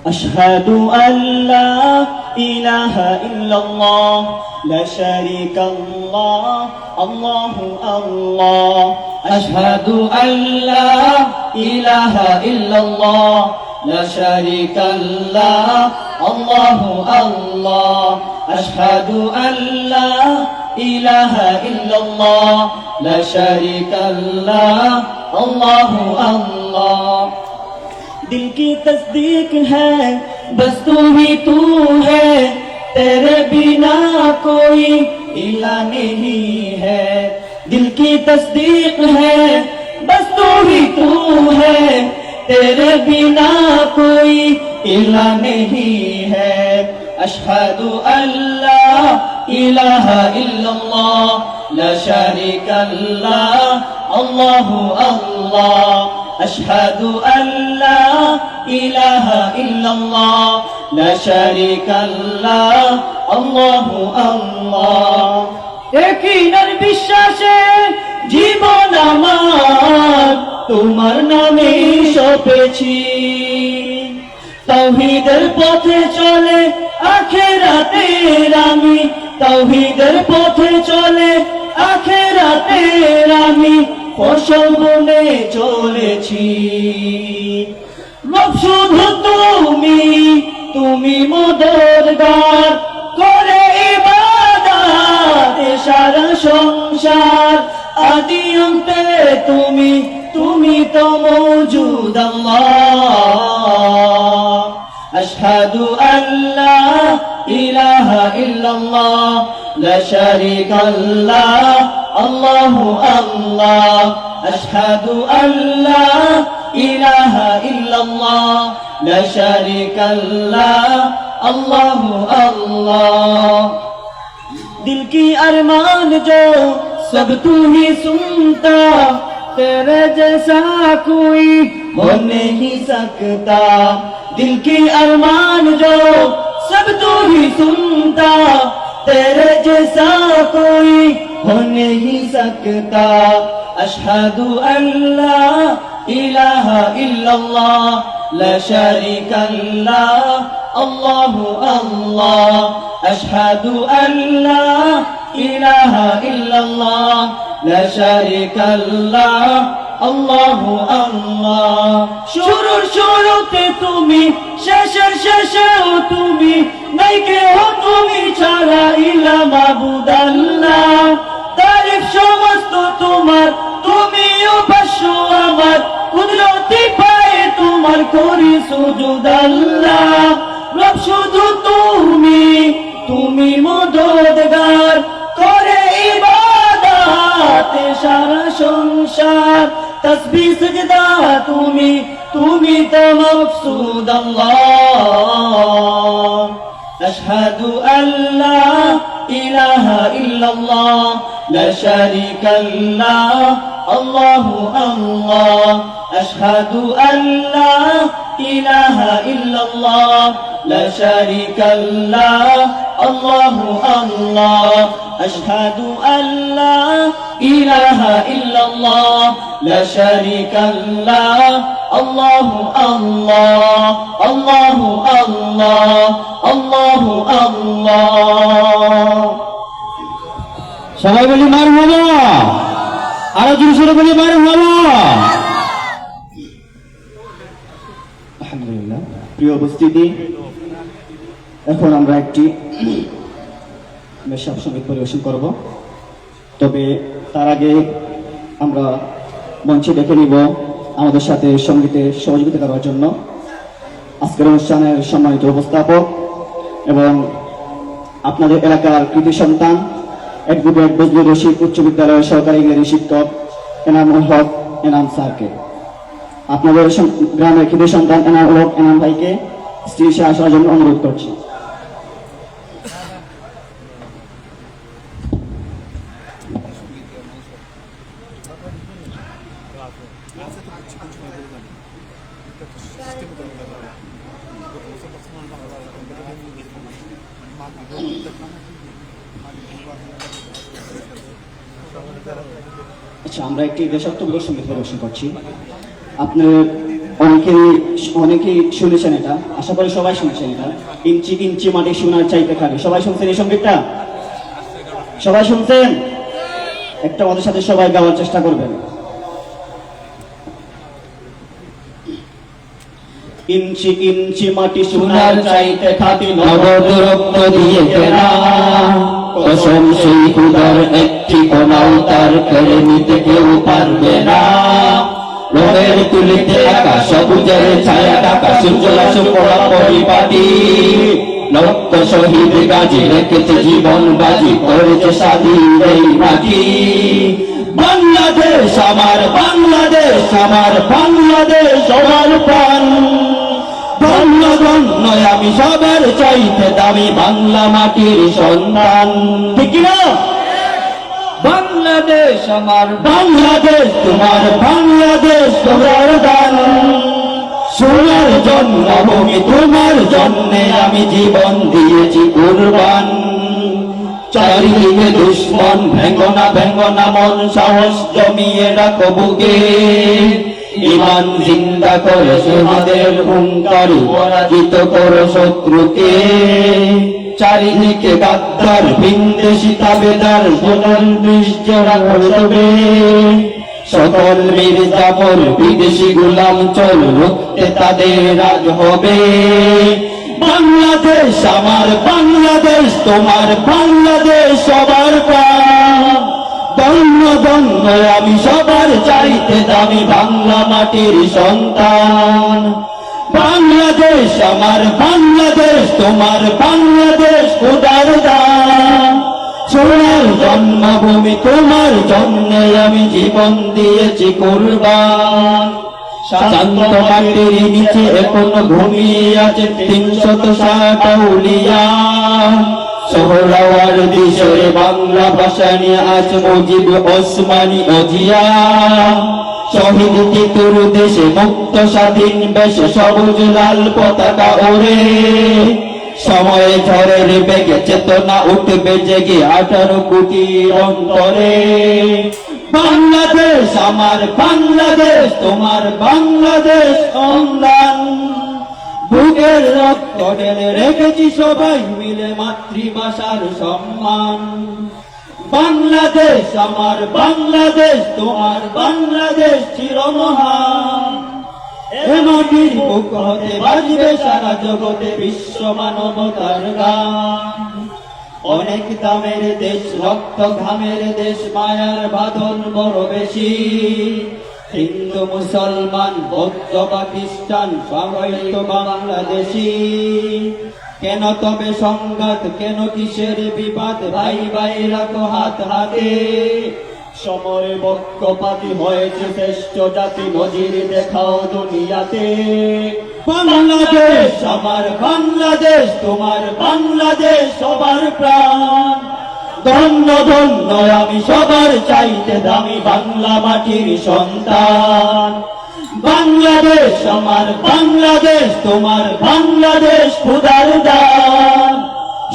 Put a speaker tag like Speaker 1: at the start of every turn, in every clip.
Speaker 1: أشهد أن لا إله إلا الله لا شريك الله الله الله
Speaker 2: أشهد أن لا إله إلا الله لا شريك له الله الله أشهد أن لا إله إلا الله لا شريك له الله الله
Speaker 1: दिल की तस्दीक है बस तू ही तू है तेरे बिना कोई इला नहीं है दिल की तस्दीक है बस तू ही तू है तेरे बिना कोई इला नहीं है अशहदु अल्ला इलाहा इल्लल्लाह ला शरीका लह अल्लाहु अल्लाह أشهد أن لا إله إلا الله لا شريك له الله الله यकीनन বিশ্বাসে জীবন আমার তোমার নামে সপেছি তাওহীদের পথে চলে আখিরাতের আমি তাওহীদের পথে চলে আখিরাতের আমি ফসল বনে চলেছি রব শুধু তুমি তুমি মদদগার করে ইবাদত সারা সংসার আদি অন্তে তুমি তুমি তো মওজুদ আল্লাহ আশহাদু আল্লা ইলাহা ইল্লাল্লাহ লা শারীকা লাহ الله الله أشهد أن لا إله إلا الله لا شريك له الله الله दिल की अरमान जो सब तू ही सुनता तेरे जैसा कोई हो नहीं सकता दिल की अरमान जो सब तू ही सुनता तेरे जैसा कोई हो नहीं सकता अशहदु अल्ला इलाहा इल्लल्लाह ला शरीका लह अल्लाहु अल्लाह अशहदु अल्ला इलाहा इल्लल्लाह ला शरीका लह अल्लाहु अल्लाह शुरूर शुरूते तुमी शेषेर शेषेও তুমি নাই কেহ তুমি ছাড়া ইলা মাবুদ আল্লাহ তারিফ সমস্ত তোমার তুমিও পাশো আমার কুদরতি পায়ে তোমার করি সুজুদ আল্লাহ রব শুধু তুমি তুমি মদদগার করে ইবাদত সারা সংসার তসবিহ সিজদা তুমি তুমি তো মকসুদ আল্লাহ আশহাদু আল্লা ইলাহা ইল্লাল্লাহ লা শারীকা লাহ আল্লাহু আল্লাহ আশহাদু আল্লা ইলাহা ইল্লাল্লাহ লা শারীকা লাহ আল্লাহু আল্লাহ আশহাদু আল্লা ইলাহা ইল্লাল্লাহ লা শারীকা লাহ আল্লাহু আল্লাহ আল্লাহু আল্লাহ আল্লাহু আল্লাহ
Speaker 3: সবাই বলি মারহাবা আরো জোরে বলি মারহাবা
Speaker 1: আলহামদুলিল্লাহ প্রিয় উপস্থিতি এখন আমরা একটি মেশাব সঙ্গীত পরিবেশন করব তবে তার আগে আমরা মঞ্চে ডেকে নিব আমাদের সাথে সঙ্গীতে সহযোগিতা করার জন্য আজকের অনুষ্ঠানের সম্মানিত উপস্থাপক এবং আপনাদের এলাকার কৃতি সন্তান অ্যাডভোকেট বজলুর রশিদ উচ্চ বিদ্যালয়ের সহকারী ইংরেজি শিক্ষক এনামুল হক এনাম স্যারকে আপনাদের গ্রামের কৃতি সন্তান এনামুল হক এনাম ভাইকে স্টেজে আসার জন্য অনুরোধ করছি। আচ্ছা, আমরা একটি দেশাত্মবোধক সঙ্গীত পরিবেশন করছি। আপনার অনেকে অনেকেই শুনেছেন এটা, আশা করি সবাই শুনেছেন এটা। ইঞ্চি ইঞ্চি মাটি সোনার চাইতে খাবে, সবাই শুনছেন এই সঙ্গীতটা? সবাই শুনছেন? একটা আমাদের সাথে সবাই গাওয়ার চেষ্টা করবেন। ইঞ্চি ইঞ্চি মাটি সোনার চাইতে খাঁটি,
Speaker 3: নগদ রক্ত দিয়ে কেনা, কসম সেই খুদার একটি কোনাও তার কেড়ে নিতে কেউ পারবে না। রঙের তুলিতে একা সবুজের ছায়া ঢাকা, সূর্যলাস পড়া পরিপাটি, লক্ষ শহীদ গাজী রেখেছে জীবন বাজি, করেছে স্বাধীন এই মাটি। বাংলাদেশ আমার, বাংলাদেশ আমার, বাংলাদেশ সবার প্রাণ। ধন্য ধন্য আমি সবার চাইতে দামি বাংলা মাটির সন্তান। ঠিক না? বাংলাদেশ আমার, বাংলাদেশ তোমার, বাংলাদেশ তোমার দান। সোনার জন্মভূমি তোমার জন্যে আমি জীবন দিয়েছি কুরবান। চারিদিকে দুশ্মন, ভেঙ্গনা ভেঙ্গনা মন, সাহস জমিয়ে রাখো বুকে। ইমান জিন্দা করে তোমাদের হুঙ্কারে পরাজিত করো শত্রুকে। চারিদিকে গাদ্দার ভিনদেশি তাবেদার, সোনার নিশ্চরা করবে। সকল মির্জাপুর বিদেশি গোলাম চল, রুখতে তাদের আজ হবে। বাংলাদেশ আমার, বাংলাদেশ তোমার, বাংলাদেশ সবার প্রাণ। ধন্য ধন্য আমি সবার চাইতে দামি বাংলা মাটির সন্তান। বাংলাদেশ আমার, বাংলাদেশ তোমার, বাংলাদেশ খোদার দান। সোনার জন্মভূমি তোমার জন্যে আমি জীবন দিয়েছি কুরবান। শান্ত মাটির নিচে এখনো ঘুমিয়ে আছে ৩৬০ আউলিয়া। সোহরাওয়ার দেশের বাংলা ভাষা নিয়ে আজ মুজিব ওসমানী অজিয়া। শহীদ টিপুর দেশে মুক্ত স্বাধীন বেশে সবুজ লাল পতাকা ওড়ে। সময়ে ঝড়ের বেগে চেতনা উঠবে জেগে 18 কোটি অন্তরে। বাংলাদেশ আমার, বাংলাদেশ তোমার, বাংলাদেশ সন্তান। বুকের রক্ত ঢেলে রেখেছি সবাই মিলে মাতৃভাষার সম্মান। বাংলাদেশ আমার, বাংলাদেশ তোমার, বাংলাদেশ চিরমহান। এ মাটির বুক হতে বাজবে সারা জগতে বিশ্ব মানবতার গান। অনেক দামের দেশ, রক্ত ঘামের দেশ, মায়ার বাঁধন বড় বেশি। হিন্দু মুসলমান বৌদ্ধ বা খ্রিস্টান সবাই তো বাংলাদেশি। কেন তবে সংঘাত, কেন কিসের বিবাদ, ভাই ভাই রাখো হাত হাতে। সমরে পক্ষপাতী হয়েছে শ্রেষ্ঠ জাতি, নজির দেখাও দুনিয়াতে। বাংলাদেশ আমার, বাংলাদেশ তোমার, বাংলাদেশ সবার প্রাণ। ধন্য ধন্য আমি সবার চাইতে দামি বাংলা মাটির সন্তান। বাংলাদেশ আমার, বাংলাদেশ তোমার, বাংলাদেশ খোদার দান।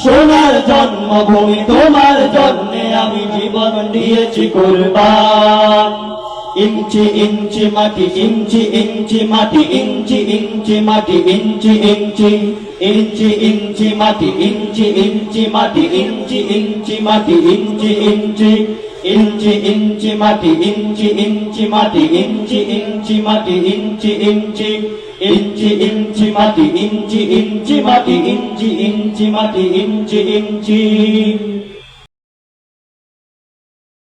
Speaker 3: সোনার জন্মভূমি তোমার জন্যে আমি জীবন দিয়েছি কুরবান। ইঞ্চি ইঞ্চি মাটি, ইঞ্চি ইঞ্চি মাটি, ইঞ্চি ইঞ্চি মাটি, ইঞ্চি ইঞ্চি, ইঞ্চি ইঞ্চি মাটি, ইঞ্চি ইঞ্চি মাটি, ইঞ্চি ইঞ্চি মাটি, ইঞ্চি ইঞ্চি, ইঞ্চি ইঞ্চি মাটি, ইঞ্চি ইঞ্চি মাটি, ইঞ্চি ইঞ্চি মাটি, ইঞ্চি ইঞ্চি, ইঞ্চি ইঞ্চি মাটি, ইঞ্চি ইঞ্চি মাটি, ইঞ্চি ইঞ্চি মাটি, ইঞ্চি ইঞ্চি।